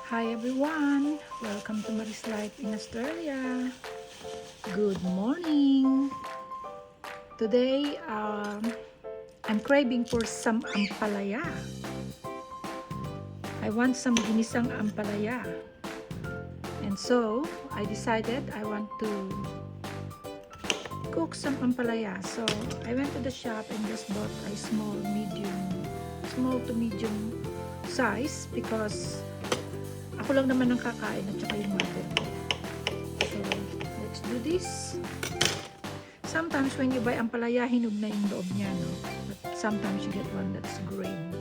Hi everyone! Welcome to Maris Life in Australia. Good morning! Today, I'm craving for some ampalaya. I want some ginisang ampalaya. And so, I decided I want to cook some ampalaya. So, I went to the shop and just bought a small to medium size because ako lang naman ang kakain at saka yung mother ko. So, let's do this. Sometimes when you buy ampalaya, hinog na yung loob niya, no? But sometimes you get one that's green.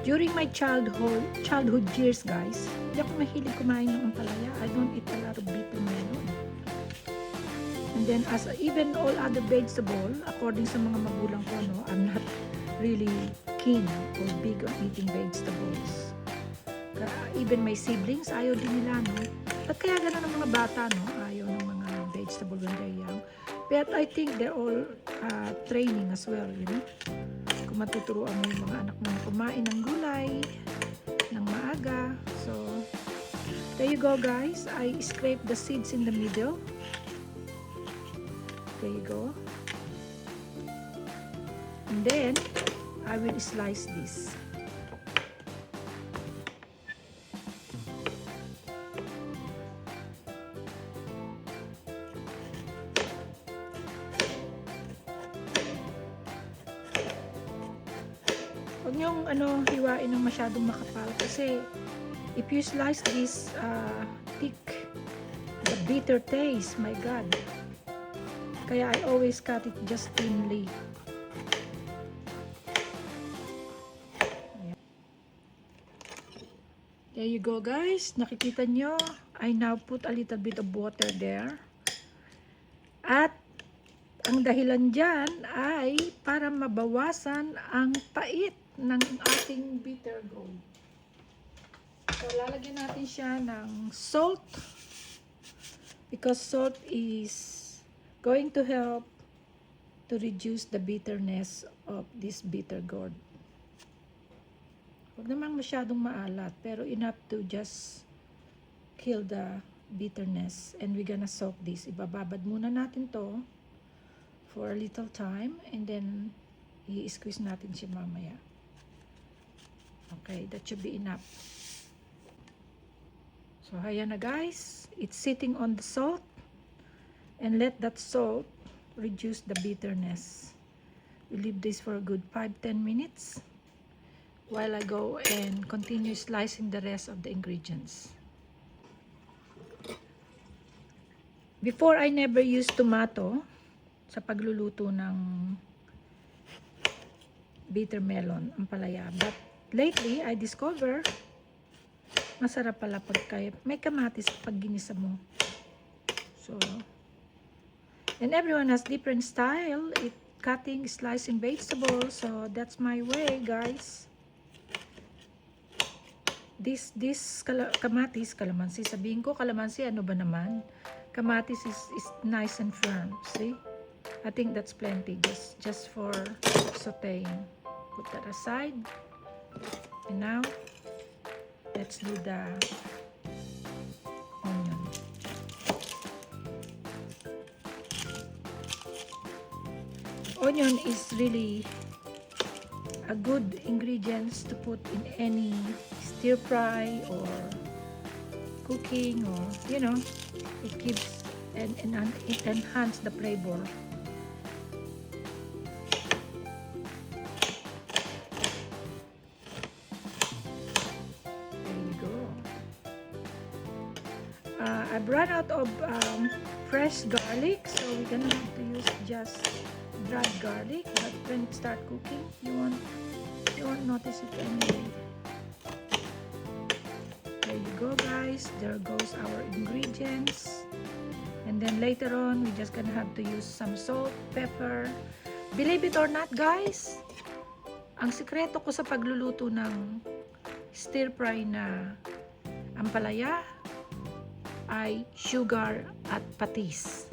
During my childhood years, guys, hindi ako mahilig kumain ng ampalaya. I don't eat a lot of bitter melon. And then, even all other vegetable, according sa mga magulang ko, no, I'm not really keen or big on eating vegetables. Even my siblings, ayaw din nila, no? At kaya gano'n ang mga bata, no? Ayaw ng mga vegetable when they're young. But I think they're all training as well, you know? Kung matuturuan mo yung mga anak mo kumain ng gulay, ng maaga. So, there you go, guys. I scrape the seeds in the middle. There you go. And then, I will slice this. Huwag niyong hiwain ng masyadong makapal kasi if you slice this thick, the bitter taste, my God. Kaya I always cut it just thinly. There you go, guys. Nakikita nyo, I now put a little bit of water there. At ang dahilan dyan ay para mabawasan ang pait ng ating bitter gourd. So, lalagyan natin siya ng salt because salt is going to help to reduce the bitterness of this bitter gourd. Huwag naman masyadong maalat, pero enough to just kill the bitterness. And we're gonna soak this. Ibababad muna natin to for a little time and then i-squeeze natin siya mamaya. Okay, that should be enough. So, ayan na, guys. It's sitting on the salt and let that salt reduce the bitterness. We leave this for a good 5-10 minutes while I go and continue slicing the rest of the ingredients. Before, I never used tomato sa pagluluto ng bitter melon, ampalaya. But lately, I discover masarap pala pag may kamatis pag ginisa mo. So, and everyone has different style. Cutting, slicing vegetables. So, that's my way, guys. This kalamansi. Sabihin ko, kalamansi, ano ba naman? Kamatis is nice and firm. See? I think that's plenty. Just for sauteing. Put that aside. And now, let's do the onion. Onion is really a good ingredients to put in any stir fry or cooking, or you know, it gives and it enhances the flavor. There you go. I've run out of fresh garlic, so we're gonna have to use just dried garlic. But when it starts cooking, you won't notice it anyway. There you go, guys. There goes our ingredients. And then later on, we're just gonna have to use some salt, pepper. Believe it or not, guys, ang sikreto ko sa pagluluto ng stir fry na ampalaya ay sugar at patis.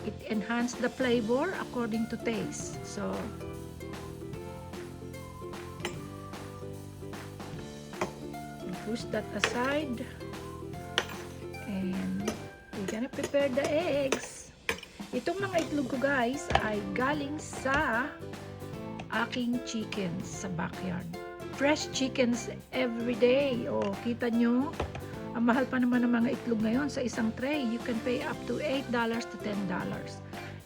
It enhances the flavor according to taste. So, push that aside. And we're gonna prepare the eggs. Itong mga itlog ko guys ay galing sa aking chickens sa backyard. Fresh chickens every day. O, kita nyo? Ang mahal pa naman ng mga itlog ngayon sa isang tray. You can pay up to $8 to $10.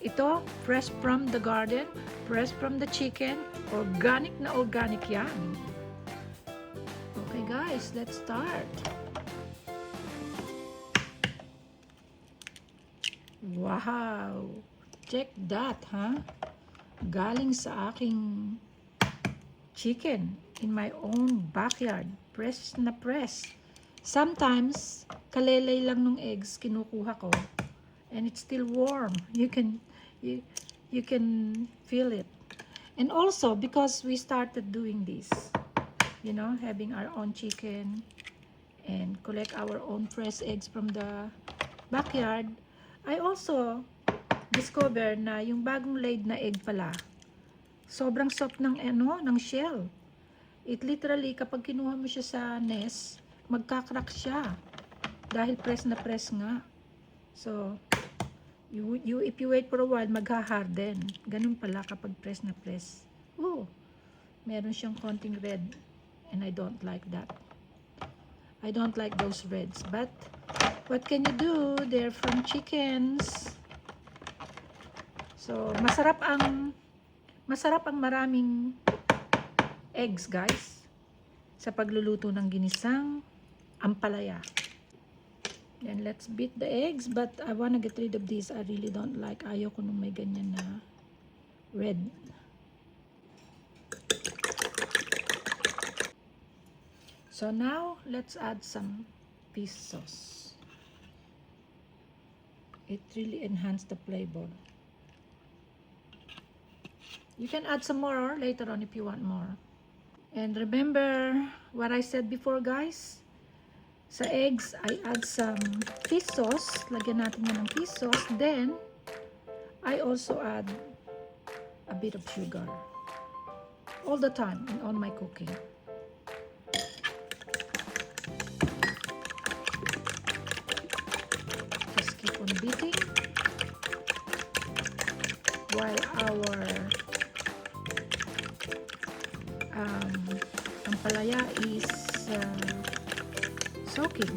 Ito, fresh from the garden, fresh from the chicken, organic na organic yan. Okay guys, let's start. Wow! Check that, ha? Galing sa aking chicken in my own backyard. Fresh na fresh. Sometimes, kalelay lang ng eggs kinukuha ko. And it's still warm. You can feel it. And also, because we started doing this, you know, having our own chicken and collect our own fresh eggs from the backyard, I also discovered na yung bagong laid na egg pala, sobrang soft ng ng shell. It literally, kapag kinuha mo siya sa nest, magkakrak siya. Dahil press na press nga. So, if you wait for a while, magha-harden. Ganun pala kapag press na press. Oh, meron siyang konting red. And I don't like that. I don't like those reds. But, what can you do? They're from chickens. So, masarap ang maraming eggs, guys, sa pagluluto ng ginisang ampalaya. Then, let's beat the eggs, but I wanna get rid of this. I really don't like. Ayaw ko nung may ganyan na red. So, now, let's add some fish sauce. It really enhanced the flavor. You can add some more later on if you want more. And remember what I said before, guys? Sa eggs, I add some fish sauce. Lagyan natin yan ng fish sauce. Then, I also add a bit of sugar. All the time in all my cooking. Just keep on beating while our ampalaya is soaking.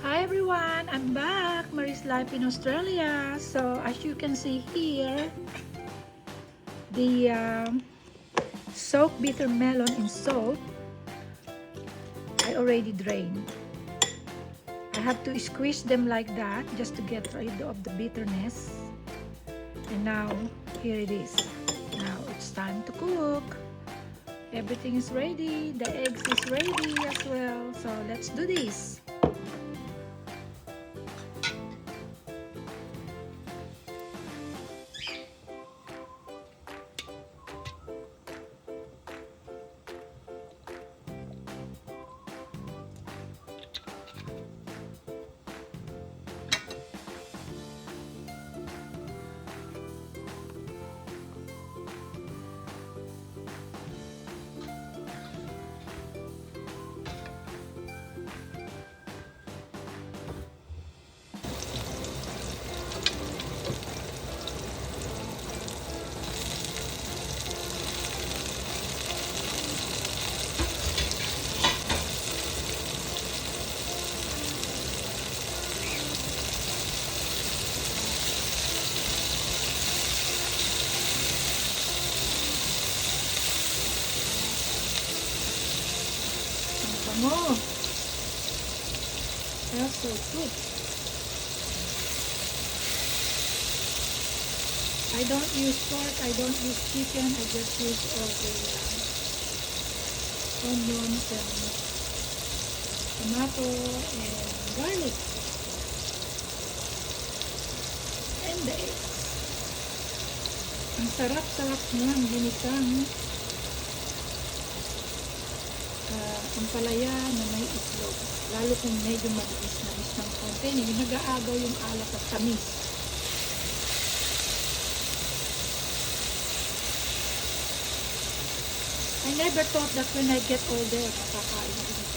Hi everyone, I'm back. Marie's Life in Australia. So as you can see here, the soaked bitter melon in salt, I already drained. I have to squeeze them like that just to get rid of the bitterness. And now, here it is. Now it's time to cook. Everything is ready. The eggs is ready as well. So let's do this. Oh, that's so good. I don't use pork, I don't use chicken, I just use all the onions and tomato and garlic and the eggs. Ang sarap-sarap ng ginisang ampalaya na may islog. Lalo kung medyo matiis na ng konti. Yung nag-aagaw yung alat at tamis. I never thought that when I get older, kakain ako nito.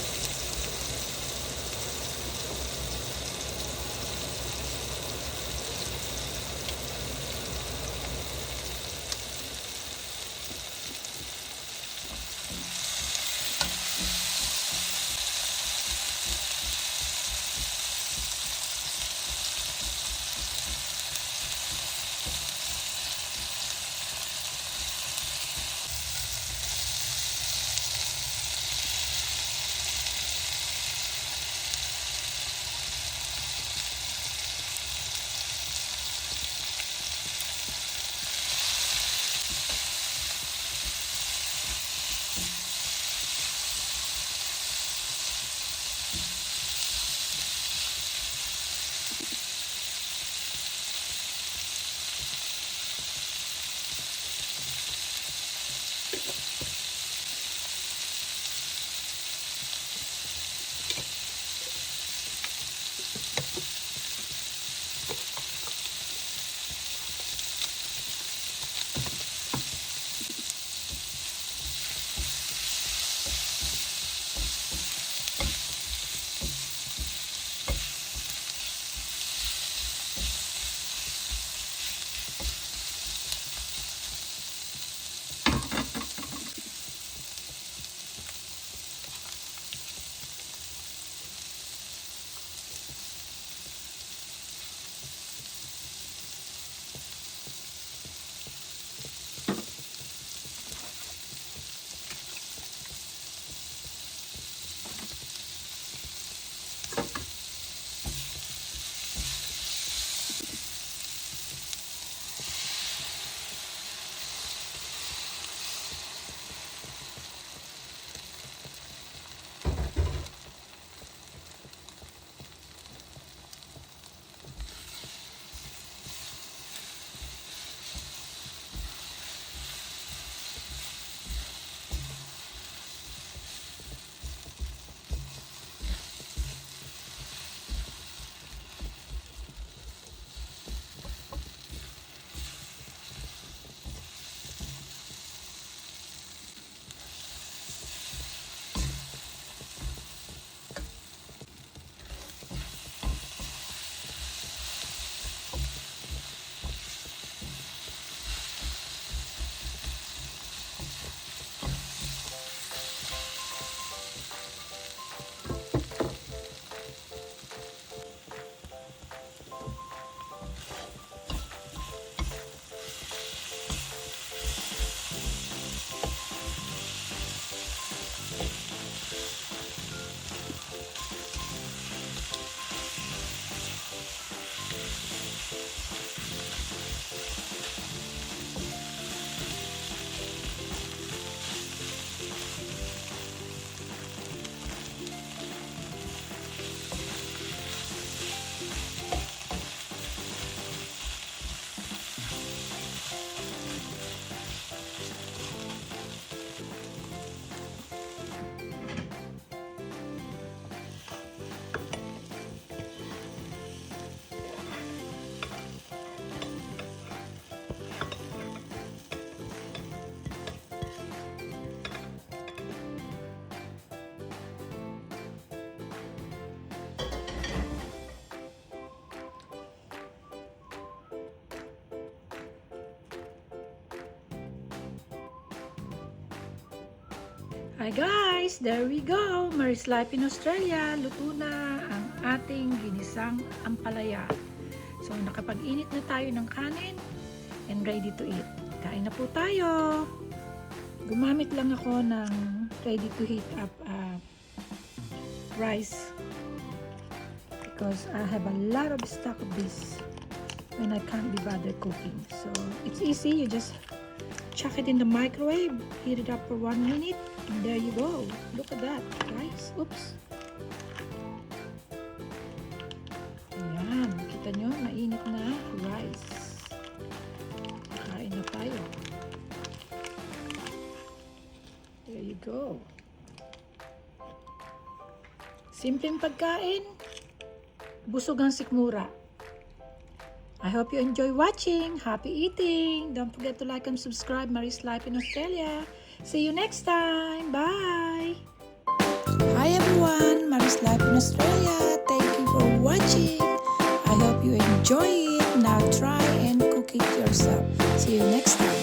Hi guys! There we go! Mary's Life in Australia. Luto na ang ating ginisang ampalaya. So, nakapag-init na tayo ng kanin and ready to eat. Kain na po tayo! Gumamit lang ako ng ready to heat up rice because I have a lot of stock of this when I can't be bothered cooking. So, it's easy. You just chuck it in the microwave, heat it up for 1 minute, and there you go. Look at that, guys. Oops. Ayan, kita nyo, mainit na rice. Kain na tayo. There you go. Simpleng pagkain, busog ang sikmura. I hope you enjoy watching. Happy eating. Don't forget to like and subscribe Mary's Life in Australia. See you next time. Bye! Hi everyone, Maris Life in Australia. Thank you for watching. I hope you enjoy it. Now try and cook it yourself. See you next time.